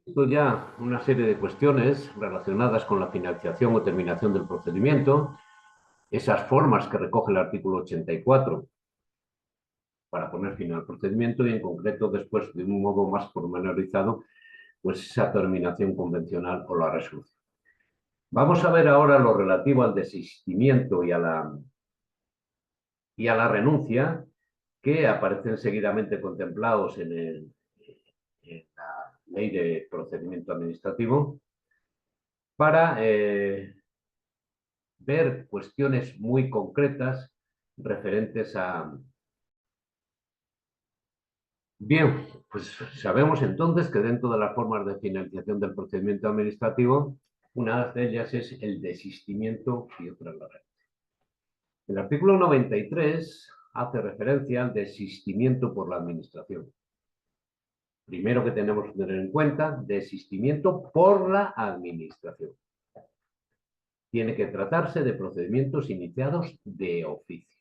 Esto ya una serie de cuestiones relacionadas con la financiación o terminación del procedimiento, esas formas que recoge el artículo 84 para poner fin al procedimiento y en concreto después de un modo más pormenorizado, pues esa terminación convencional o la resolución. Vamos a ver ahora lo relativo al desistimiento y a la renuncia que aparecen seguidamente contemplados en la Ley de Procedimiento Administrativo para ver cuestiones muy concretas referentes a... Bien, pues sabemos entonces que dentro de las formas de financiación del procedimiento administrativo, una de ellas es el desistimiento y otra la renuncia. El artículo 93 hace referencia al desistimiento por la administración. Primero que tenemos que tener en cuenta, desistimiento por la administración. Tiene que tratarse de procedimientos iniciados de oficio.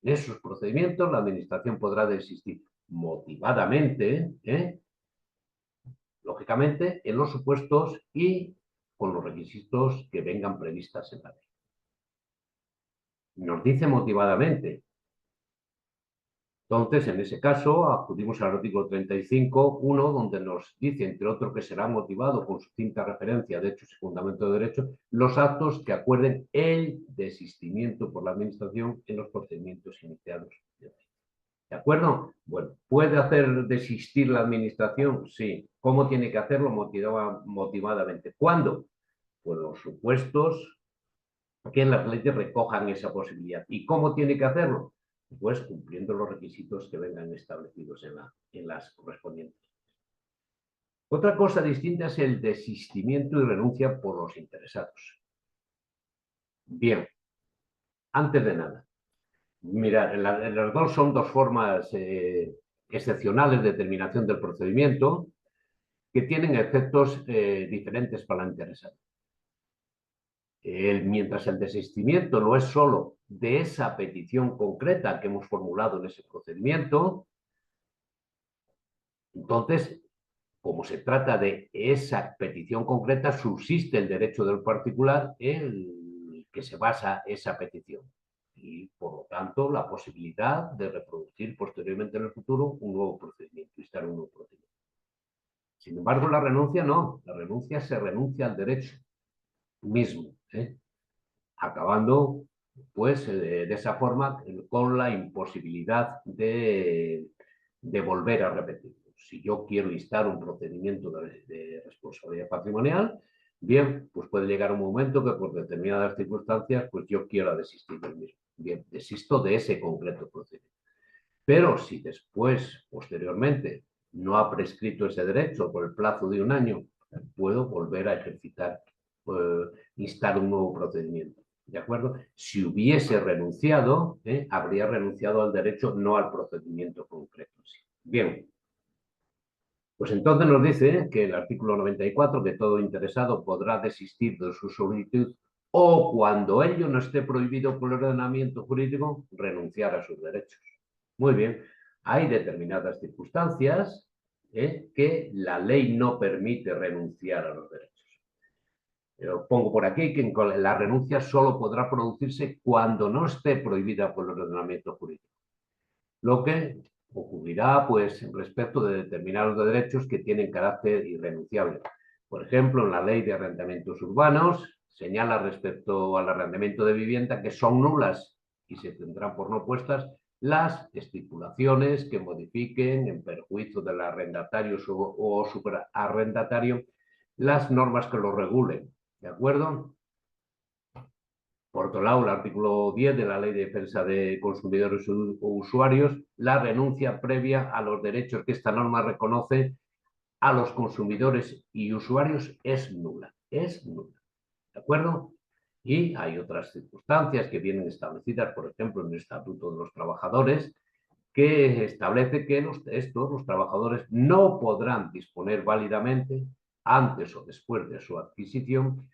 En esos procedimientos la administración podrá desistir motivadamente, lógicamente, en los supuestos y con los requisitos que vengan previstas en la ley. Nos dice motivadamente. Entonces, en ese caso, acudimos al artículo 35.1, donde nos dice, entre otros, que será motivado con sucinta referencia de hechos y fundamento de derecho, los actos que acuerden el desistimiento por la Administración en los procedimientos iniciados. ¿De acuerdo? Bueno, ¿puede hacer desistir la Administración? Sí. ¿Cómo tiene que hacerlo? Motivadamente. ¿Cuándo? Pues los supuestos que en las leyes recojan esa posibilidad. ¿Y cómo tiene que hacerlo? Pues cumpliendo los requisitos que vengan establecidos en las correspondientes. Otra cosa distinta es el desistimiento y renuncia por los interesados. Bien, antes de nada, mirad, las dos son dos formas excepcionales de terminación del procedimiento que tienen efectos diferentes para el interesado. Mientras el desistimiento no es solo de esa petición concreta que hemos formulado en ese procedimiento, entonces, como se trata de esa petición concreta, subsiste el derecho del particular en el que se basa esa petición. Y, por lo tanto, la posibilidad de reproducir posteriormente en el futuro un nuevo procedimiento, instar un nuevo procedimiento. Sin embargo, la renuncia no. La renuncia se renuncia al derecho mismo, acabando pues de esa forma con la imposibilidad de volver a repetirlo. Si yo quiero instar un procedimiento de responsabilidad patrimonial, bien, pues puede llegar un momento que por determinadas circunstancias pues yo quiera desistir del mismo. Bien, desisto de ese concreto procedimiento. Pero si después, posteriormente, no ha prescrito ese derecho por el plazo de un año, puedo volver a ejercitar, instar un nuevo procedimiento. ¿De acuerdo? Si hubiese renunciado, habría renunciado al derecho, no al procedimiento concreto. Bien, pues entonces nos dice que el artículo 94, que todo interesado podrá desistir de su solicitud o cuando ello no esté prohibido por el ordenamiento jurídico, renunciar a sus derechos. Muy bien, hay determinadas circunstancias que la ley no permite renunciar a los derechos. Pongo por aquí que la renuncia solo podrá producirse cuando no esté prohibida por el ordenamiento jurídico. Lo que ocurrirá, pues, respecto de determinados derechos que tienen carácter irrenunciable. Por ejemplo, en la Ley de Arrendamientos Urbanos señala respecto al arrendamiento de vivienda que son nulas y se tendrán por no puestas las estipulaciones que modifiquen en perjuicio del arrendatario o superarrendatario las normas que lo regulen. ¿De acuerdo? Por otro lado, el artículo 10 de la Ley de Defensa de Consumidores o Usuarios, la renuncia previa a los derechos que esta norma reconoce a los consumidores y usuarios es nula. Es nula. ¿De acuerdo? Y hay otras circunstancias que vienen establecidas, por ejemplo, en el Estatuto de los Trabajadores, que establece que los trabajadores no podrán disponer válidamente, antes o después de su adquisición,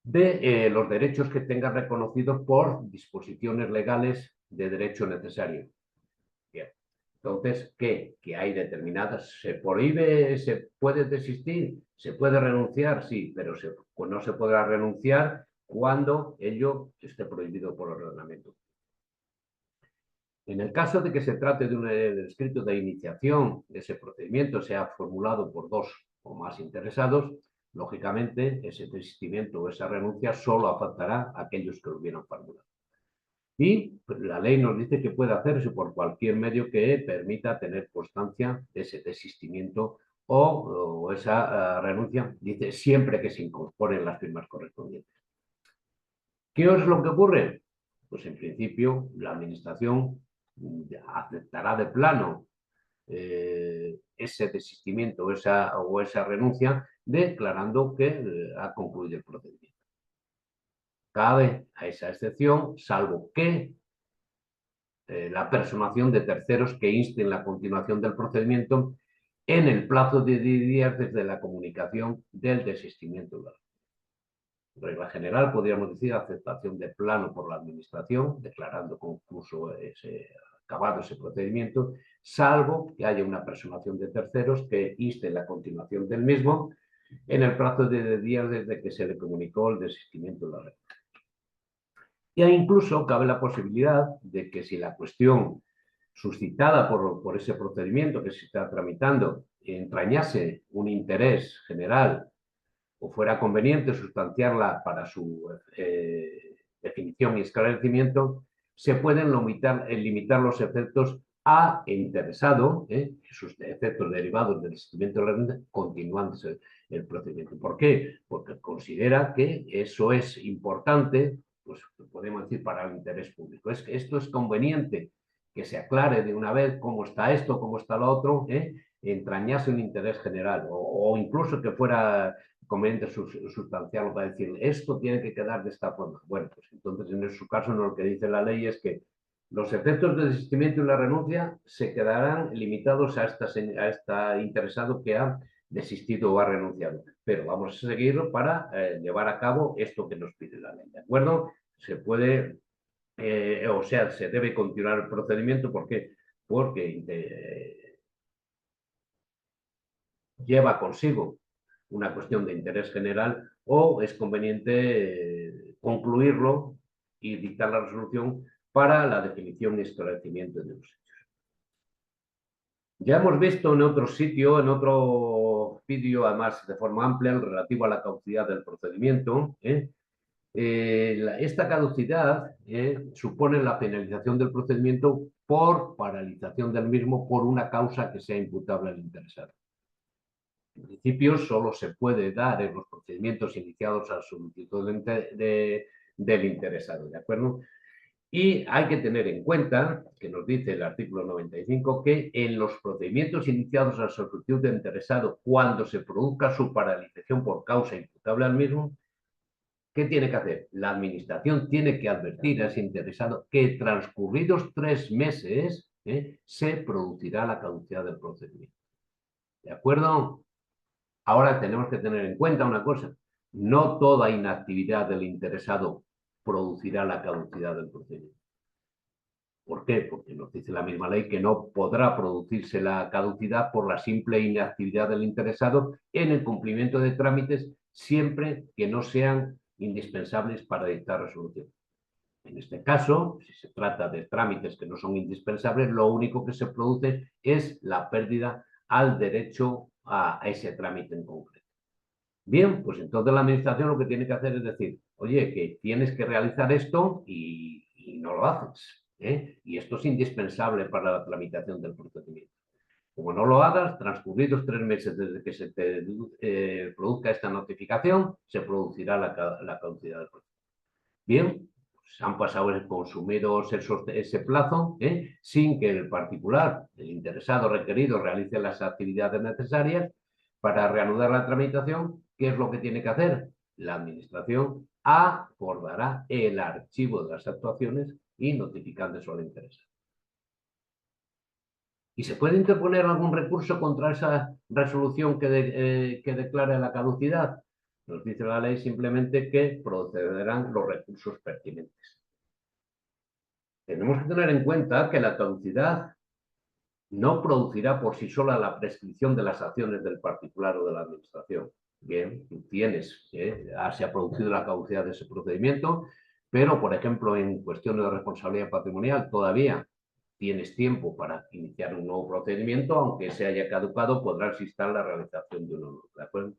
de los derechos que tengan reconocidos por disposiciones legales de derecho necesario. Bien. Entonces, ¿qué? Que hay determinadas, se prohíbe, se puede desistir, se puede renunciar, sí, pero pues no se podrá renunciar cuando ello esté prohibido por el ordenamiento. En el caso de que se trate de un escrito de iniciación, ese procedimiento sea formulado por dos o más interesados, lógicamente ese desistimiento o esa renuncia solo afectará a aquellos que lo hubieran formulado. Y la ley nos dice que puede hacerse por cualquier medio que permita tener constancia de ese desistimiento o esa renuncia, dice siempre que se incorporen las firmas correspondientes. ¿Qué es lo que ocurre? Pues en principio la administración aceptará de plano ese desistimiento o esa renuncia declarando que ha concluido el procedimiento. Cabe a esa excepción, salvo que la personación de terceros que insten la continuación del procedimiento en el plazo de 10 días desde la comunicación del desistimiento. Regla general, podríamos decir, aceptación de plano por la administración, declarando concluso acabado ese procedimiento, salvo que haya una personación de terceros que inste la continuación del mismo en el plazo de días desde que se le comunicó el desistimiento de la regla. E incluso cabe la posibilidad de que si la cuestión suscitada por ese procedimiento que se está tramitando entrañase un interés general o fuera conveniente sustanciarla para su definición y esclarecimiento, se pueden limitar los efectos a interesado, sus efectos derivados del desistimiento de la renta, continuándose el procedimiento. ¿Por qué? Porque considera que eso es importante, pues podemos decir, para el interés público. Es que esto es conveniente que se aclare de una vez cómo está esto, cómo está lo otro, entrañase un interés general o incluso que fuera conveniente sustanciarlo para decir esto tiene que quedar de esta forma. Bueno, pues entonces en su caso no, lo que dice la ley es que los efectos del desistimiento y la renuncia se quedarán limitados a esta interesado que ha desistido o ha renunciado. Pero vamos a seguirlo para llevar a cabo esto que nos pide la ley. ¿De acuerdo? Se puede, o sea, se debe continuar el procedimiento. ¿Por qué? Porque lleva consigo una cuestión de interés general o es conveniente concluirlo y dictar la resolución para la definición y esclarecimiento de los hechos. Ya hemos visto en otro sitio, en otro vídeo, además de forma amplia, el relativo a la caducidad del procedimiento. Esta caducidad supone la penalización del procedimiento por paralización del mismo por una causa que sea imputable al interesado. En principio, solo se puede dar en los procedimientos iniciados a solicitud del interesado, ¿de acuerdo? Y hay que tener en cuenta, que nos dice el artículo 95, que en los procedimientos iniciados a solicitud del interesado, cuando se produzca su paralización por causa imputable al mismo, ¿qué tiene que hacer? La administración tiene que advertir a ese interesado que transcurridos 3 meses se producirá la caducidad del procedimiento. ¿De acuerdo? Ahora tenemos que tener en cuenta una cosa, no toda inactividad del interesado producirá la caducidad del procedimiento. ¿Por qué? Porque nos dice la misma ley que no podrá producirse la caducidad por la simple inactividad del interesado en el cumplimiento de trámites siempre que no sean indispensables para dictar resolución. En este caso, si se trata de trámites que no son indispensables, lo único que se produce es la pérdida al derecho a ese trámite en concreto. Bien, pues entonces la administración lo que tiene que hacer es decir, oye, que tienes que realizar esto y no lo haces. Y esto es indispensable para la tramitación del procedimiento. Como no lo hagas, transcurridos 3 meses desde que se te produzca esta notificación, se producirá la caducidad del procedimiento. Bien, pues han pasado consumidos ese plazo sin que el particular, el interesado requerido, realice las actividades necesarias para reanudar la tramitación. ¿Qué es lo que tiene que hacer? La administración acordará el archivo de las actuaciones y notificando eso al interesado. ¿Y se puede interponer algún recurso contra esa resolución que declare la caducidad? Nos dice la ley simplemente que procederán los recursos pertinentes. Tenemos que tener en cuenta que la caducidad no producirá por sí sola la prescripción de las acciones del particular o de la administración. Bien, tú tienes, se ha producido la caducidad de ese procedimiento, pero, por ejemplo, en cuestiones de responsabilidad patrimonial, todavía tienes tiempo para iniciar un nuevo procedimiento, aunque se haya caducado, podrás instar la realización de uno nuevo. ¿De acuerdo?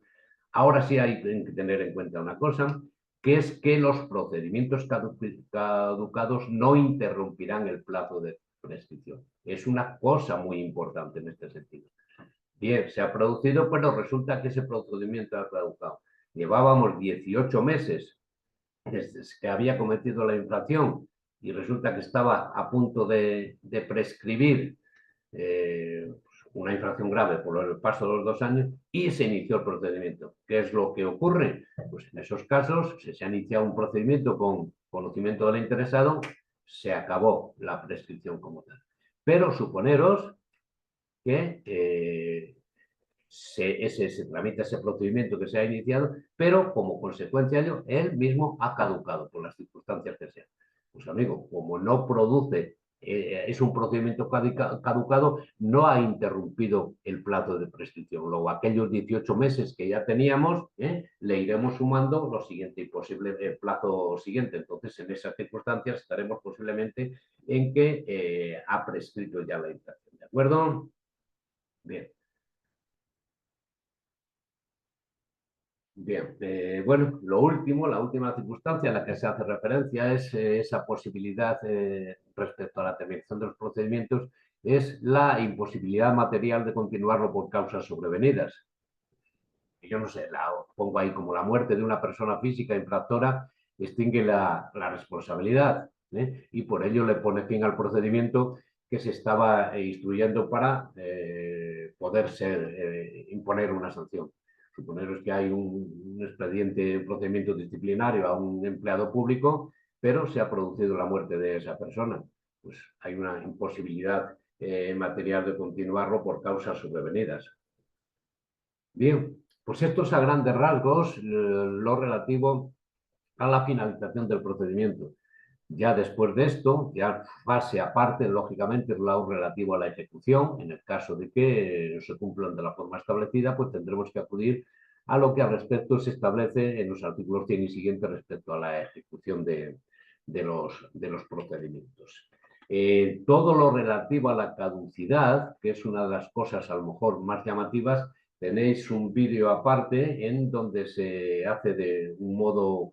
Ahora sí hay que tener en cuenta una cosa, que es que los procedimientos caducados no interrumpirán el plazo de prescripción. Es una cosa muy importante en este sentido. Bien, se ha producido, pero resulta que ese procedimiento ha caducado. Llevábamos 18 meses desde que había cometido la infracción y resulta que estaba a punto de prescribir una infracción grave por el paso de los 2 años y se inició el procedimiento. ¿Qué es lo que ocurre? Pues en esos casos, si se ha iniciado un procedimiento con conocimiento del interesado, se acabó la prescripción como tal. Pero suponeros que se tramita ese procedimiento que se ha iniciado, pero como consecuencia de ello, él mismo ha caducado por las circunstancias que sean. Pues amigo, como no produce, es un procedimiento caducado, no ha interrumpido el plazo de prescripción. Luego, aquellos 18 meses que ya teníamos, le iremos sumando lo siguiente y posible el plazo siguiente. Entonces, en esas circunstancias estaremos posiblemente en que ha prescrito ya la infracción. ¿De acuerdo? Bien. Bien, bueno, lo último, la última circunstancia a la que se hace referencia es esa posibilidad respecto a la terminación de los procedimientos, es la imposibilidad material de continuarlo por causas sobrevenidas. Yo no sé, la pongo ahí como la muerte de una persona física infractora extingue la responsabilidad, y por ello le pone fin al procedimiento que se estaba instruyendo para poder imponer una sanción. Suponeros que hay un expediente, un procedimiento disciplinario a un empleado público, pero se ha producido la muerte de esa persona. Pues hay una imposibilidad material de continuarlo por causas sobrevenidas. Bien, pues esto es a grandes rasgos lo relativo a la finalización del procedimiento. Ya después de esto, ya fase aparte, lógicamente, es lo relativo a la ejecución. En el caso de que no se cumplan de la forma establecida, pues tendremos que acudir a lo que al respecto se establece en los artículos 100 y siguientes respecto a la ejecución de los procedimientos. Todo lo relativo a la caducidad, que es una de las cosas a lo mejor más llamativas, tenéis un vídeo aparte en donde se hace de un modo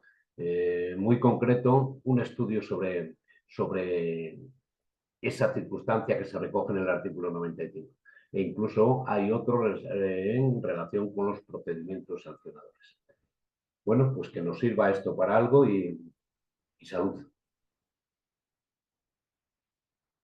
muy concreto un estudio sobre esa circunstancia que se recoge en el artículo 95. E incluso hay otro en relación con los procedimientos sancionadores. Bueno, pues que nos sirva esto para algo y salud.